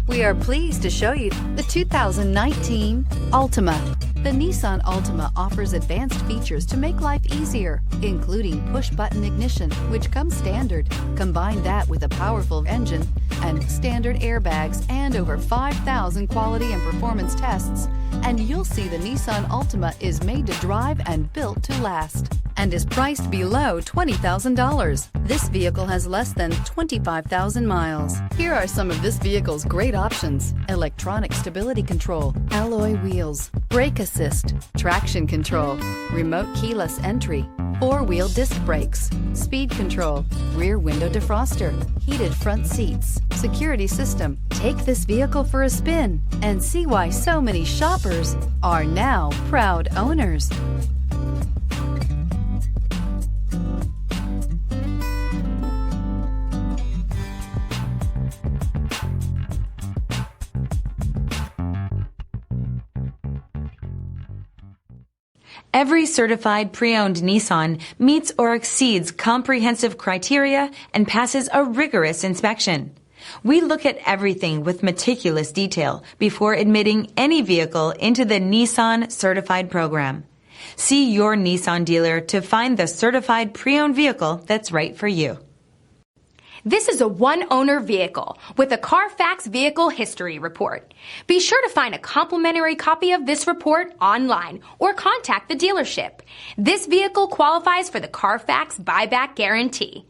We are pleased to show you the 2019 Altima. The Nissan Altima offers advanced features to make life easier, including push-button ignition, which comes standard. Combine that with a powerful engine and standard airbags and over 5,000 quality and performance tests, and you'll see the Nissan Altima is made to drive and built to last, and is priced below $20,000. This vehicle has less than 25,000 miles. Here are some of this vehicle's great options: electronic stability control, alloy wheels, brake assist, traction control, remote keyless entry, four-wheel disc brakes, speed control, rear window defroster, heated front seats, security system. Take this vehicle for a spin and see why so many shoppers are now proud owners. Every certified pre-owned Nissan meets or exceeds comprehensive criteria and passes a rigorous inspection. We look at everything with meticulous detail before admitting any vehicle into the Nissan Certified program. See your Nissan dealer to find the certified pre-owned vehicle that's right for you. This is a one-owner vehicle with a Carfax Vehicle History Report. Be sure to find a complimentary copy of this report online or contact the dealership. This vehicle qualifies for the Carfax Buyback Guarantee.